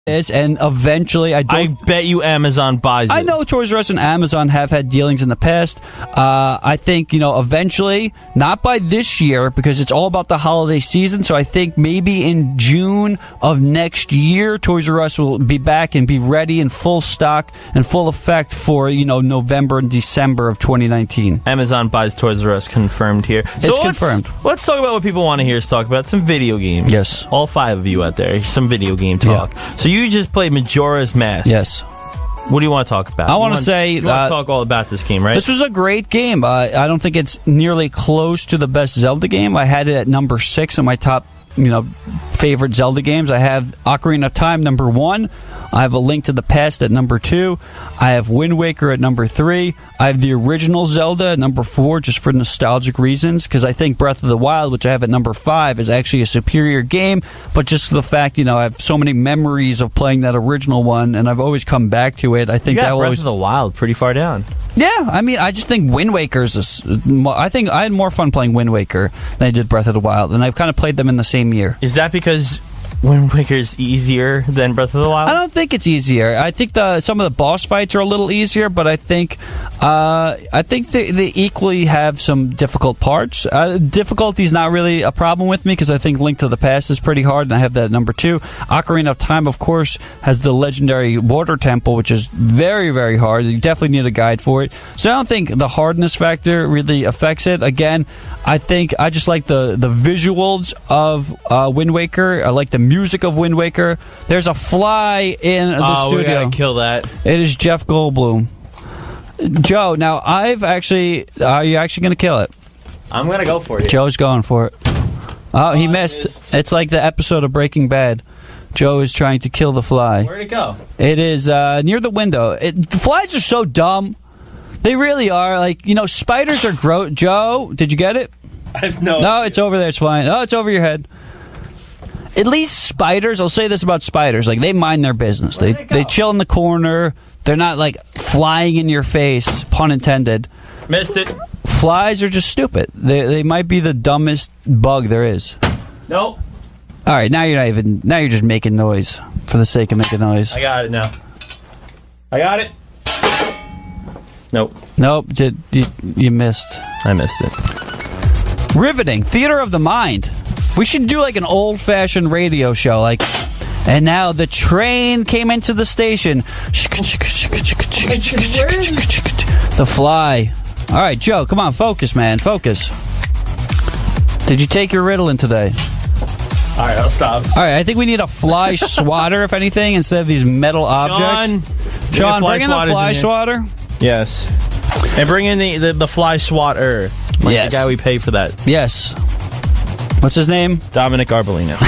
is, and eventually I bet you Amazon buys it. I know Toys R Us and Amazon have had dealings in the past. I think, eventually, not by this year, because it's all about the holiday season, so I think maybe in June of next year, Toys R Us will be back and be ready in full stock and full effect for, November and December of 2019. Amazon buys Toys R Us, confirmed here. It's confirmed. Let's talk about what people want to hear us talk about, some video games. Yes. All 5 of you out there, some video game talk. Yeah. So you just played Majora's Mask. Yes. What do you want to talk about? I want to say... You want to talk all about this game, right? This was a great game. I don't think it's nearly close to the best Zelda game. I had it at number 6 in my top, favorite Zelda games. I have Ocarina of Time, number 1. I have A Link to the Past at number 2. I have Wind Waker at number 3. I have the original Zelda at number 4, just for nostalgic reasons, because I think Breath of the Wild, which I have at number 5, is actually a superior game, but just for the fact, I have so many memories of playing that original one, and I've always come back to it. I think you got that Breath always... of the Wild pretty far down. Yeah, I just think Wind Waker's... I think I had more fun playing Wind Waker than I did Breath of the Wild, and I've kind of played them in the same year. Is that because Wind Waker's easier than Breath of the Wild? I don't think it's easier. I think some of the boss fights are a little easier, but I think they equally have some difficult parts. Difficulty's not really a problem with me, because I think Link to the Past is pretty hard, and I have that at number 2. Ocarina of Time, of course, has the legendary Water Temple, which is very, very hard. You definitely need a guide for it. So I don't think the hardness factor really affects it. Again, I think I just like the visuals of Wind Waker. I like the music of Wind Waker. There's a fly in the studio. We gotta kill that. It is Jeff Goldblum. Joe, now are you actually going to kill it? I'm going to go for it. Joe's going for it. Oh, he missed. It's like the episode of Breaking Bad. Joe is trying to kill the fly. Where'd it go? It is near the window. The flies are so dumb. They really are. Like, spiders are gross. Joe, did you get it? I have no idea. It's over there. It's flying. Oh, it's over your head. At least spiders, I'll say this about spiders, like, they mind their business. They chill in the corner. They're not, like, flying in your face, pun intended. Missed it. Flies are just stupid. They might be the dumbest bug there is. Nope. All right, now you're just making noise for the sake of making noise. I got it now. I got it. Nope. You missed. I missed it. Riveting. Theater of the mind. We should do like an old-fashioned radio show, like, and now the train came into the station. The fly. All right, Joe, come on, focus, man, focus. Did you take your Ritalin today? All right, I'll stop. All right, I think we need a fly swatter, if anything, instead of these metal objects. Sean, bring in the fly swatter. Yes. And bring in the fly swatter. Like yes. The guy we pay for that. Yes. What's his name? Dominic Arbolino.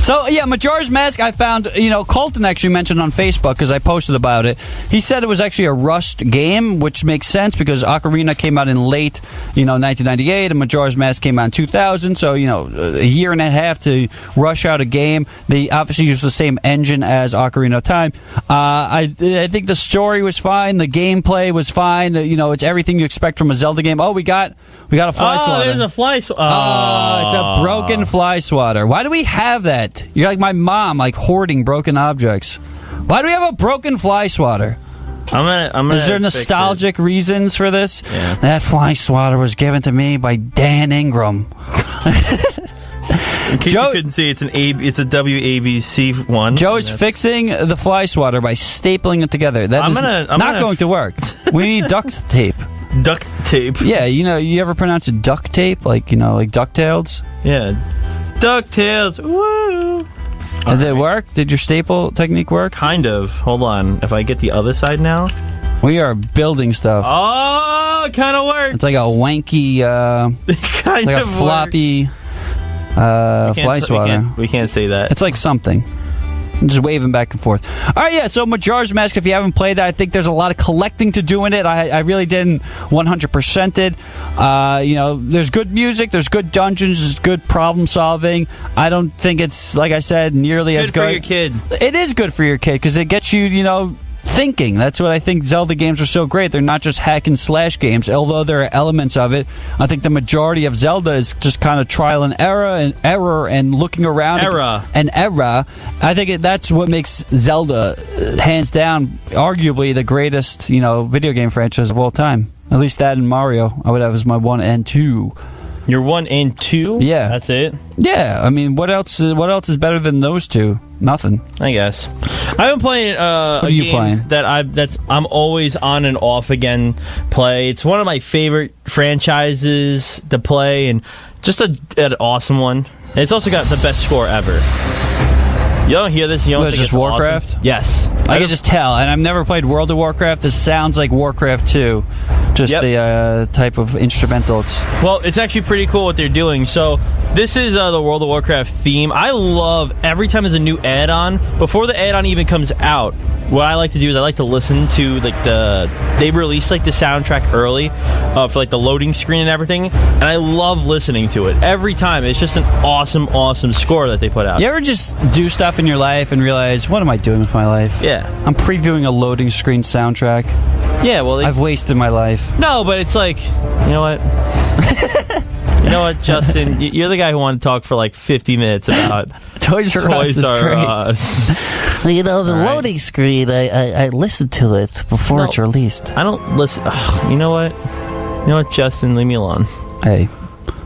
So, yeah, Majora's Mask, I found, Colton actually mentioned on Facebook, because I posted about it. He said it was actually a rushed game, which makes sense, because Ocarina came out in late, 1998, and Majora's Mask came out in 2000, so, a year and a half to rush out a game. They obviously used the same engine as Ocarina of Time. I think the story was fine, the gameplay was fine, it's everything you expect from a Zelda game. Oh, we got a fly swatter. Oh, there's a fly swatter. Oh, it's a broken fly swatter. Why do we have that? You're like my mom, like hoarding broken objects. Why do we have a broken fly swatter? I'm gonna Is there nostalgic reasons for this? Yeah. That fly swatter was given to me by Dan Ingram. In case you couldn't see, it's a WABC one. Joe is fixing the fly swatter by stapling it together. That is not going to work. We need duct tape. Duct tape. Yeah, you ever pronounce it duct tape? Like, like DuckTales? Yeah. DuckTales. Woo! Did it work? Did your staple technique work? Kind of. Hold on. If I get the other side now. We are building stuff. Oh, it kind of works. It's like a wanky, kind like of a floppy fly swatter. We can't say that. It's like something. I'm just waving back and forth. All right, yeah, so Majora's Mask, if you haven't played it, I think there's a lot of collecting to do in it. I really didn't 100% it. There's good music, there's good dungeons, there's good problem solving. I don't think it's, like I said, nearly as good. It's good for your kid. It is good for your kid, because it gets you, thinking. That's what I think Zelda games are so great. They're not just hack and slash games, although there are elements of it. I think the majority of Zelda is just kind of trial and error and looking around. Error. I think that's what makes Zelda, hands down, arguably the greatest, video game franchise of all time. At least that and Mario, I would have as my 1 and 2. Your 1 and 2? Yeah. That's it? Yeah. I mean, what else is better than those two? Nothing. I guess. I've been playing a game that I'm always on and off again play. It's one of my favorite franchises to play, and just an awesome one. And it's also got the best score ever. You don't hear this? You don't think it's it's Warcraft? Awesome? Yes. I can just tell, and I've never played World of Warcraft. This sounds like Warcraft 2. Just the type of instrumental. Well, it's actually pretty cool what they're doing. So this is the World of Warcraft theme. I love every time there's a new add-on. Before the add-on even comes out, what I like to do is I like to listen to they release the soundtrack early for the loading screen and everything, and I love listening to it every time. It's just an awesome score that they put out. You ever just do stuff in your life and realize, what am I doing with my life? Yeah. I'm previewing a loading screen soundtrack. Yeah, well, I've wasted my life. No, but it's you know what? You know what, Justin? You're the guy who wanted to talk for 50 minutes about Toys R Us. The loading screen, I listened to it before it's released. I don't listen. You know what, Justin? Leave me alone. Hey.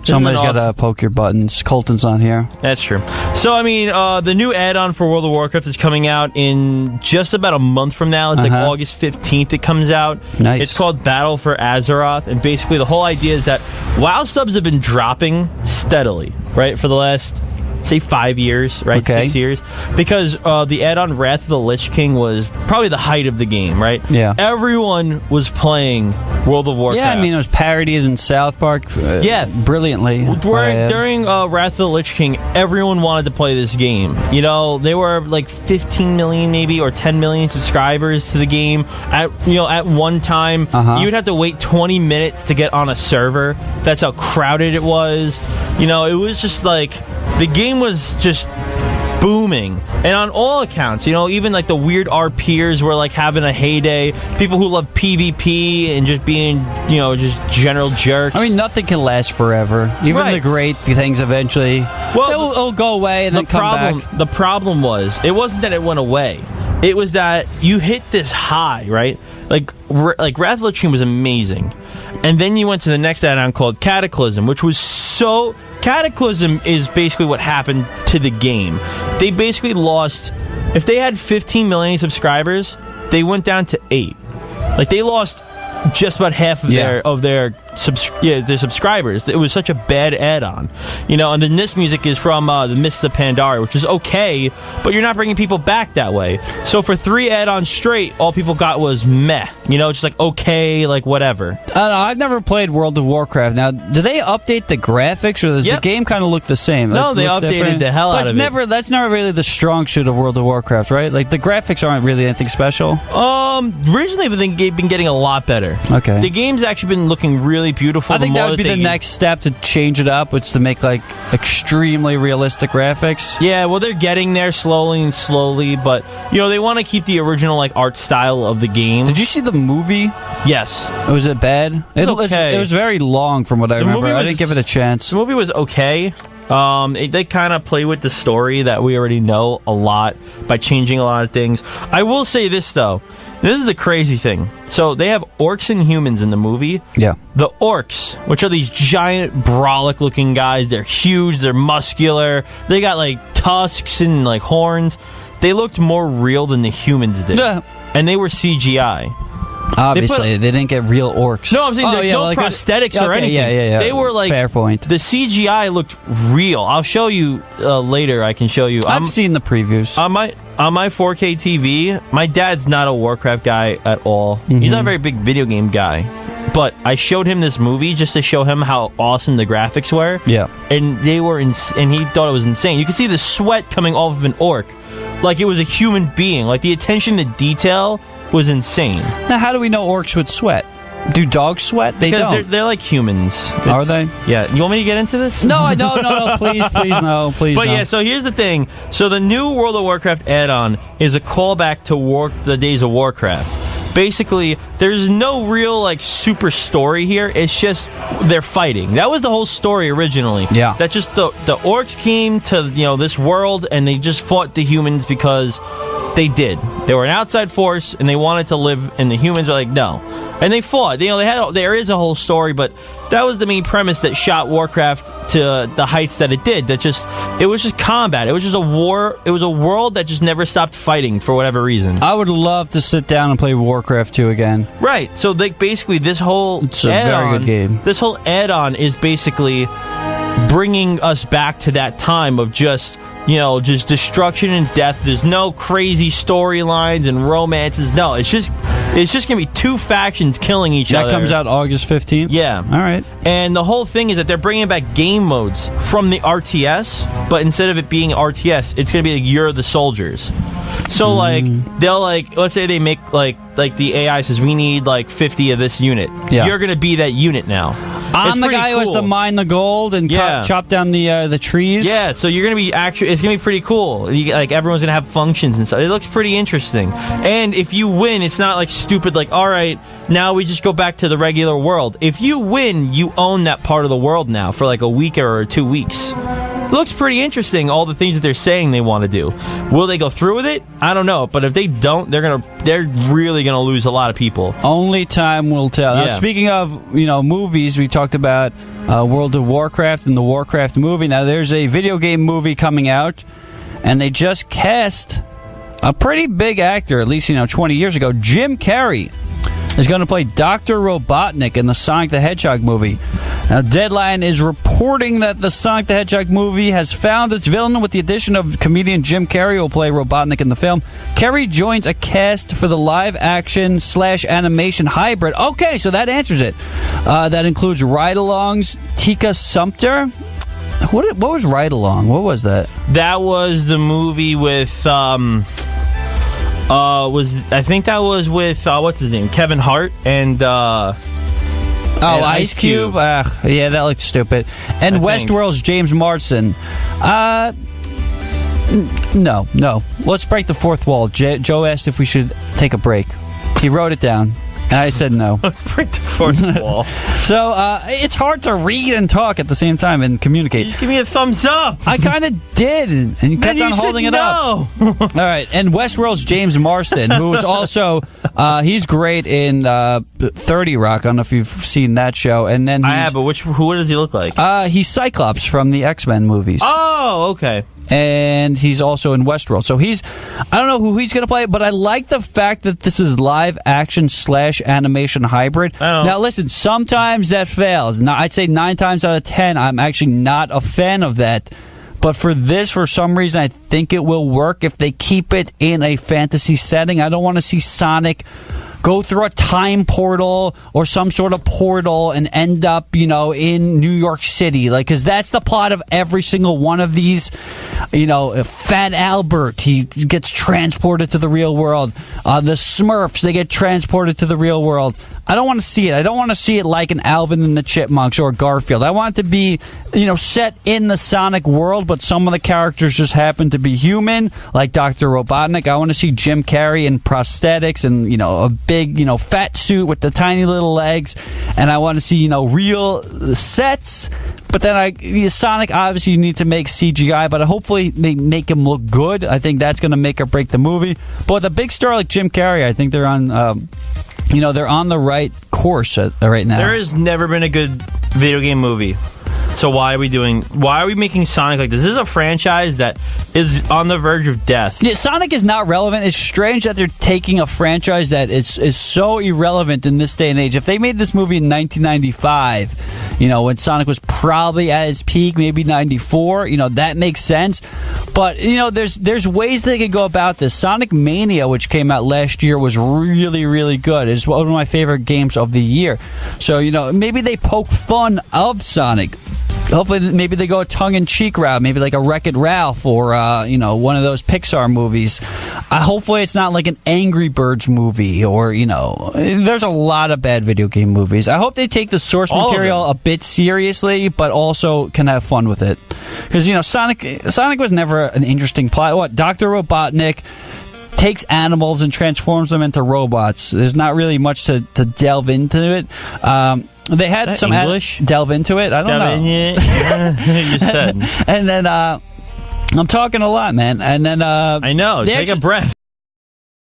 Somebody's got to poke your buttons. Colton's on here. That's true. So, I mean, the new add-on for World of Warcraft is coming out in just about a month from now. It's August 15th it comes out. Nice. It's called Battle for Azeroth, and basically the whole idea is that WoW subs have been dropping steadily, right, for the last, say, 5 years, right, 6 years, because the add-on Wrath of the Lich King was probably the height of the game, right? Yeah. Everyone was playing World of Warcraft. Yeah, I mean, it was parodied in South Park brilliantly. During Wrath of the Lich King, everyone wanted to play this game. There were 15 million maybe or 10 million subscribers to the game. At one time, you would have to wait 20 minutes to get on a server. That's how crowded it was. It was just the game was just booming, and on all accounts, even the weird RPers were having a heyday. People who love PvP and just being, just general jerks. I mean, nothing can last forever. Even the great things eventually, it'll go away and then come back. The problem it wasn't that it went away. It was that you hit this high, right? Wrath of the Lich King was amazing, and then you went to the next add-on called Cataclysm, which was so. Cataclysm is basically what happened to the game. They basically lost. If they had 15 million subscribers, they went down to 8. They lost just about half of their subscribers. It was such a bad add-on, and then this music is from the Mists of Pandaria, which is okay, but you're not bringing people back that way. So for 3 add-ons straight, all people got was meh, just okay, whatever. I've never played World of Warcraft. Now, do they update the graphics, or does the game kind of look the same? No, they updated the hell out of it. That's never really the strong suit of World of Warcraft, right? The graphics aren't really anything special. Recently they've been getting a lot better. Okay. The game's actually been looking really beautiful. I think that would be the next step to change it up, which is to make extremely realistic graphics. Yeah, well, they're getting there slowly, but they want to keep the original art style of the game. Did you see the movie? Yes. Was it bad? It was okay. It was very long from what I remember. I didn't give it a chance. The movie was okay. They kind of play with the story that we already know a lot by changing a lot of things. I will say this, though. This is the crazy thing. So they have orcs and humans in the movie. Yeah. The orcs, which are these giant, brolic-looking guys, they're huge, they're muscular, they got tusks and horns. They looked more real than the humans did. Yeah. And they were CGI. Obviously, they didn't get real orcs. No, I'm saying no prosthetics or anything. Yeah. They were fair point. The CGI looked real. I'll show you later. I can show you. I've seen the previews. On my 4K TV, my dad's not a Warcraft guy at all. Mm-hmm. He's not a very big video game guy. But I showed him this movie just to show him how awesome the graphics were. Yeah. And they were and he thought it was insane. You could see the sweat coming off of an orc like it was a human being. The attention to detail was insane. Now, how do we know orcs would sweat? Do dogs sweat? They because don't. they're like humans. Are they? Yeah. You want me to get into this? No, please, no. But yeah, so here's the thing. So the new World of Warcraft add-on is a callback to the days of Warcraft. Basically, there's no real like super story here. It's just they're fighting. That was the whole story originally. Yeah. That just the orcs came to this world and they just fought the humans because they did. They were an outside force and they wanted to live, and the humans are like, no. And they fought. There is a whole story, but that was the main premise that shot Warcraft to the heights that it did. It was just combat. It was just a war. It was a world that just never stopped fighting for whatever reason. I would love to sit down and play Warcraft 2 again. Right. So basically this whole it's a very good game. This whole add-on is basically bringing us back to that time of just destruction and death. There's no crazy storylines and romances. No, it's just gonna be two factions killing each other. That comes out August 15th? Yeah. All right. And the whole thing is that they're bringing back game modes from the RTS, but instead of it being RTS, it's gonna be like you're the soldiers. So they'll let's say they make like the AI says we need 50 of this unit. Yeah. You're gonna be that unit now. I'm the guy who has to mine the gold and chop down the trees. Yeah, so you're gonna be it's gonna be pretty cool. Everyone's gonna have functions and stuff. It looks pretty interesting. And if you win, it's not stupid. All right, now we just go back to the regular world. If you win, you own that part of the world now for a week or 2 weeks. It looks pretty interesting. All the things that they're saying they want to do. Will they go through with it? I don't know. But if they don't, they're really gonna lose a lot of people. Only time will tell. Yeah. Now, speaking of movies, we talked about World of Warcraft and the Warcraft movie. Now there's a video game movie coming out, and they just cast a pretty big actor, at least 20 years ago. Jim Carrey is going to play Dr. Robotnik in the Sonic the Hedgehog movie. Now, Deadline is reporting that the Sonic the Hedgehog movie has found its villain with the addition of comedian Jim Carrey, who will play Robotnik in the film. Carrey joins a cast for the live-action/animation hybrid. Okay, so that answers it. That includes ride-alongs, Tika Sumpter. What was Ride-Along? What was that? That was the movie with... I think that was with what's his name, Kevin Hart and Ice Cube. Yeah, that looked stupid. And Westworld's James Marsden. No. Let's break the fourth wall. Joe asked if we should take a break. He wrote it down. And I said no. Let's break the fourth wall. So, it's hard to read and talk at the same time and communicate. Just give me a thumbs up. I kind of did, and you kept on holding it up. All right, and Westworld's James Marsden, who is also, he's great in 30 Rock. I don't know if you've seen that show. And then I have, but what does he look like? He's Cyclops from the X-Men movies. Oh, okay. And he's also in Westworld. So I don't know who he's going to play, but I like the fact that this is live action/animation hybrid. Now, listen, sometimes that fails. Now, I'd say 9 times out of 10, I'm actually not a fan of that. But for this, for some reason, I think it will work if they keep it in a fantasy setting. I don't want to see Sonic go through a time portal or some sort of portal and end up, in New York City. Because that's the plot of every single one of these. Fat Albert, he gets transported to the real world. The Smurfs, they get transported to the real world. I don't want to see it. I don't want to see it like an Alvin and the Chipmunks or Garfield. I want it to be, set in the Sonic world, but some of the characters just happen to be human, like Dr. Robotnik. I want to see Jim Carrey in prosthetics and, a big, fat suit with the tiny little legs. And I want to see, real sets. But then Sonic, obviously, you need to make CGI, but hopefully they make him look good. I think that's going to make or break the movie. But with a big star like Jim Carrey, I think they're on... they're on the right course right now. There has never been a good video game movie. So why are we making Sonic like this? This is a franchise that is on the verge of death. Yeah, Sonic is not relevant. It's strange that they're taking a franchise that is so irrelevant in this day and age. If they made this movie in 1995, when Sonic was probably at its peak, maybe 94, that makes sense. But, there's ways they could go about this. Sonic Mania, which came out last year, was really, really good. It's one of my favorite games of the year. So, maybe they poke fun of Sonic. hopefully maybe they go a tongue-in-cheek route, maybe like a Wreck-It Ralph or one of those Pixar movies. Hopefully it's not like an Angry Birds movie or there's a lot of bad video game movies. I hope they take the source material a bit seriously, but also can have fun with it. Because Sonic was never an interesting plot. What, Dr. Robotnik takes animals and transforms them into robots. There's not really much to delve into it. They had some English? Delve into it. I don't know. You said. And then I'm talking a lot, man. And then I know. Take a breath.